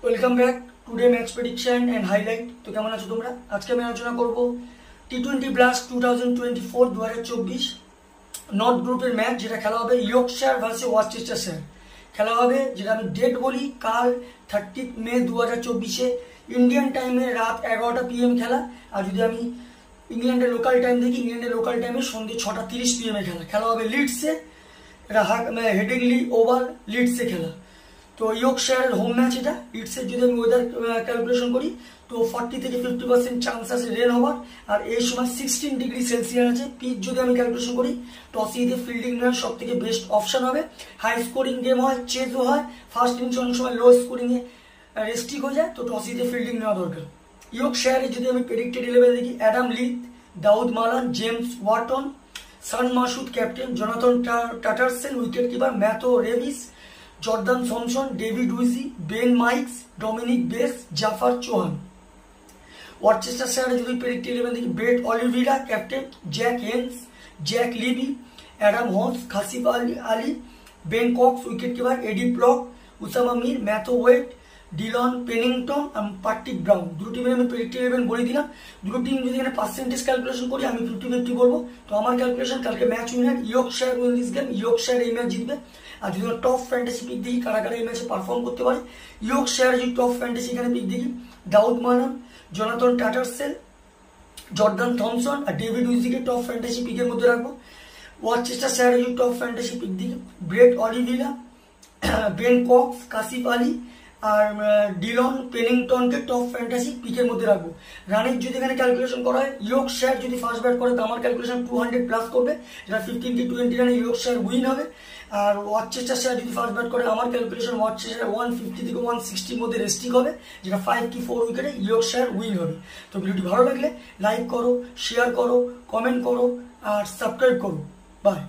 Welcome back today match prediction and highlight. তো কেমন আছো তোমরা? আজকে আমি আলোচনা করব টি20 ব্লাস্ট 2024 2024 নর্থ গ্রুপের ম্যাচ, যেটা খেলা হবে ইয়র্কশায়ার ভার্সেস ওয়ারচেস্টারশায়ার। খেলা হবে, যেটা আমি ডেট বলি, কাল 30 মে 2024 ইন্ডিয়ান টাইমে রাত 11টা PM খেলা। আর যদি আমি ইংল্যান্ডের লোকাল টাইম দেখি, ইংল্যান্ডের লোকাল টাইমে সন্ধ্যে 6:30 PM খেলা হবে লিডসে। এটা হেডিংলি ওভাল লিডসে খেলা। তো ইয়র্কশায়ারের হোম ম্যাচ এটা। লিডসের যদি আমি ওয়েদার ক্যালকুলেশন করি তো 40 থেকে 50% চান্স আছে রেন হওয়ার। আর এই সময় 16 ডিগ্রি সেলসিয়াস আছে। পিচ যদি আমি ক্যালকুলেশন করি, টসে জিতে ফিল্ডিং নেওয়ার সব থেকে বেস্ট অপশন হবে। হাই স্কোরিং গেম হয়, চেজও হয়, ফার্স্ট ইনিংস অনেক সময় লো স্কোরিংয়ে রেস্ট্রিক হয়ে যায়, তো টসে জিতে ফিল্ডিং নেওয়া দরকার। ইয়র্কশায়ারে যদি আমি প্রেডিক্টেড 11 দেখি, Adam Lyth, Dawid Malan, James Wharton, Shan Masood captain, Jonathan Tattersall wicket keeper, Matthew Revis, Jordan Thompson, David Wiese, Ben Mike, Dominic Bess, Zafar Chohan. ওয়ারচেস্টারশায়ারে যদি প্রেডিক্টেড 11 দেখি, Brett D'Oliveira captain, Jake Haynes, Jake Libby, Adam Hose, Kashif Ali, Ben Cox wicket keeper, Ed Pollock, Usama Mir, Matthew Waite, Dillon Pennington, Patrick Brown. দুটো টিমের আমি predicted 11 বলে দিলাম। দুটো team যদি এখানে পার্সেন্টেজ ক্যালকুলেশন করি, আমি 50-50 বলবো। তো আমার ক্যালকুলেশন, কালকে match winner Yorkshire win this game, Yorkshire এই ম্যাচ জিতবে। আর যদি টপ ফ্যান্টাসি পিক দেখি, কারা কারা এই ম্যাচে পারফর্ম করতে পারে, ইয়র্কশায়ার যদি টপ ফ্যান্টাসি এখানে পিক দেখি, Dawid Malan, Jonathan Tattersall, Jordan Thompson আর ডেভিড উইজিকে টপ ফ্যান্টাসি পিকের মধ্যে রাখবো। ওয়ারচেস্টারশায়ারে যদি টপ ফ্যান্টাসি পিক দেখি, Brett D'Oliveira, Ben Cox, Kashif Ali আর ডিলন পেনিংটনকে টপ ফ্যান্টাসি পিকের মধ্যে রাখবো। রানের যদি এখানে ক্যালকুলেশন করা হয়, ইয়র্কশায়ার যদি ফার্স্ট ব্যাট করে তো আমার ক্যালকুলেশন 200 প্লাস করবে, যেটা 15-20 রানে ইয়র্কশায়ার উইন হবে। আর ওয়ারচেস্টারশায়ার যদি ফার্স্ট ব্যাট করে, আমার ক্যালকুলেশন ওয়ারচেস্টার 150 থেকে 160 মধ্যে রেস্টিং হবে, যেটা 5 কি 4 উইকেটে ইয়র্কশায়ার উইন হবে। তো ভিডিওটি ভালো লাগলে লাইক করো, শেয়ার করো, কমেন্ট করো আর সাবস্ক্রাইব করো। বাই।